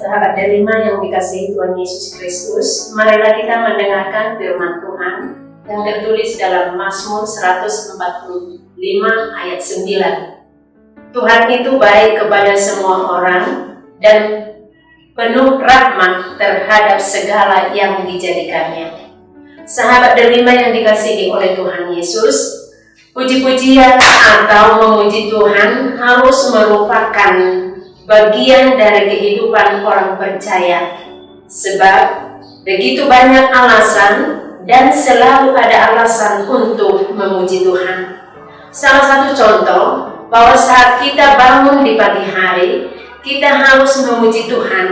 Sahabat Delima yang dikasihi Tuhan Yesus Kristus, marilah kita mendengarkan firman Tuhan yang tertulis dalam Mazmur 145 ayat 9. Tuhan itu baik kepada semua orang dan penuh rahmat terhadap segala yang dijadikannya. Sahabat Delima yang dikasihi oleh Tuhan Yesus, puji-pujian atau memuji Tuhan harus merupakan bagian dari kehidupan orang percaya, sebab begitu banyak alasan dan selalu ada alasan untuk memuji Tuhan. Salah satu contoh bahwa saat kita bangun di pagi hari, kita harus memuji Tuhan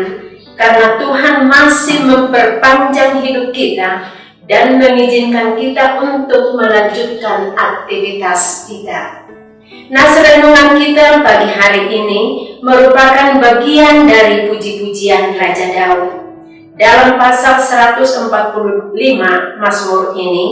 karena Tuhan masih memperpanjang hidup kita dan mengizinkan kita untuk melanjutkan aktivitas kita. Nah, renungan kita pagi hari ini merupakan bagian dari puji-pujian Raja Daud. Dalam pasal 145 Mazmur ini,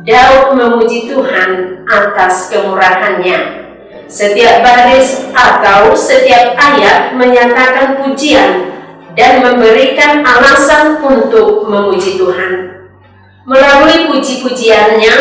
Daud memuji Tuhan atas kemurahannya. Setiap baris atau setiap ayat menyatakan pujian dan memberikan alasan untuk memuji Tuhan. Melalui puji-pujiannya,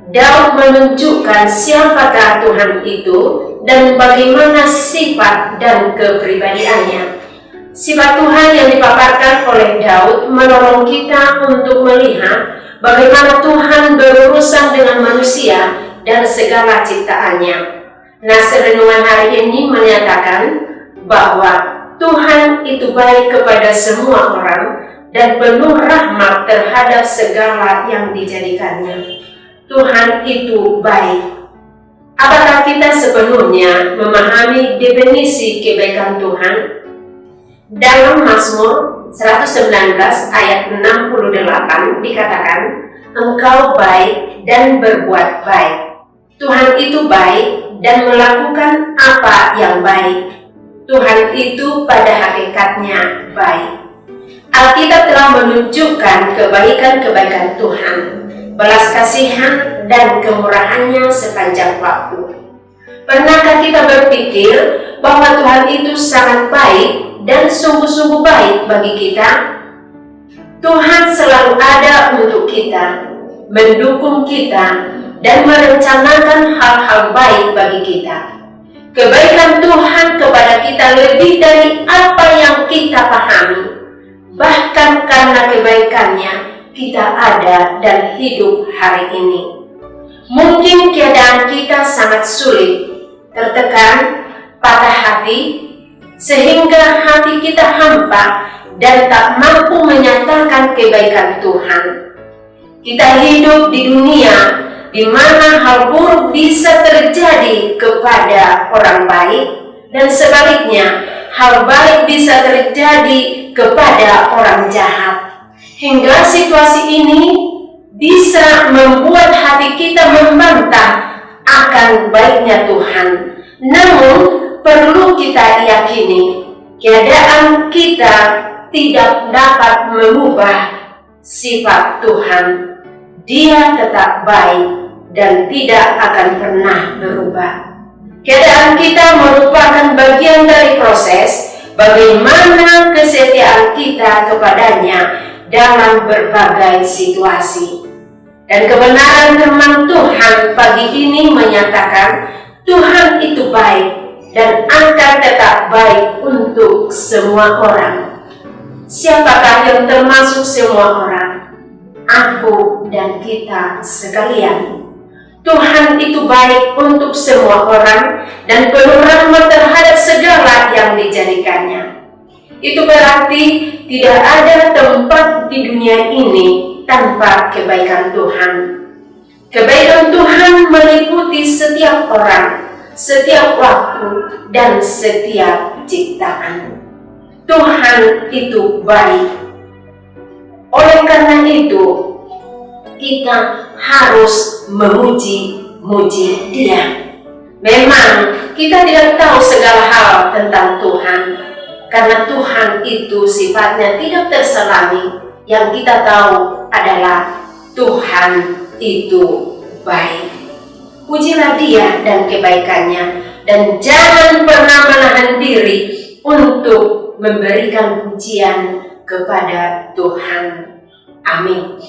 Daud menunjukkan siapakah Tuhan itu dan bagaimana sifat dan kepribadiannya. Sifat Tuhan yang dipaparkan oleh Daud menolong kita untuk melihat bagaimana Tuhan berurusan dengan manusia dan segala ciptaannya. Nah, renungan hari ini menyatakan bahwa Tuhan itu baik kepada semua orang dan penuh rahmat terhadap segala yang dijadikannya. Tuhan itu baik. Apakah kita sepenuhnya memahami definisi kebaikan Tuhan? Dalam Mazmur 119 ayat 68 dikatakan, Engkau baik dan berbuat baik. Tuhan itu baik dan melakukan apa yang baik. Tuhan itu pada hakikatnya baik. Alkitab telah menunjukkan kebaikan-kebaikan Tuhan, belas kasihan dan kemurahannya sepanjang waktu. Pernahkah kita berpikir bahwa Tuhan itu sangat baik dan sungguh-sungguh baik bagi kita? Tuhan selalu ada untuk kita, mendukung kita, dan merencanakan hal-hal baik bagi kita. Kebaikan Tuhan kepada kita lebih dari apa yang kita pahami. Bahkan karena kebaikannya, kita ada dan hidup hari ini. Mungkin keadaan kita sangat sulit, tertekan, patah hati, sehingga hati kita hampa dan tak mampu menyatakan kebaikan Tuhan. Kita hidup di dunia di mana hal buruk bisa terjadi kepada orang baik dan sebaliknya, hal baik bisa terjadi kepada orang jahat. Hingga situasi ini bisa membuat hati kita membantah akan baiknya Tuhan. Namun perlu kita yakini, keadaan kita tidak dapat mengubah sifat Tuhan. Dia tetap baik dan tidak akan pernah berubah. Keadaan kita merupakan bagian dari proses bagaimana kesetiaan kita kepadanya dalam berbagai situasi. Dan kebenaran firman Tuhan pagi ini menyatakan Tuhan itu baik dan akan tetap baik untuk semua orang. Siapakah yang termasuk semua orang? Aku dan kita sekalian. Tuhan itu baik untuk semua orang dan penuh rahmat terhadap segala yang dijadikannya. Itu berarti tidak ada tempat di dunia ini tanpa kebaikan Tuhan. Kebaikan Tuhan meliputi setiap orang, setiap waktu, dan setiap ciptaan. Tuhan itu baik. Oleh karena itu, kita harus memuji-muji Dia. Memang kita tidak tahu segala hal tentang Tuhan, karena Tuhan itu sifatnya tidak terselami. Yang kita tahu adalah Tuhan itu baik. Pujilah Dia dan kebaikannya, dan jangan pernah menahan diri untuk memberikan pujian kepada Tuhan. Amin.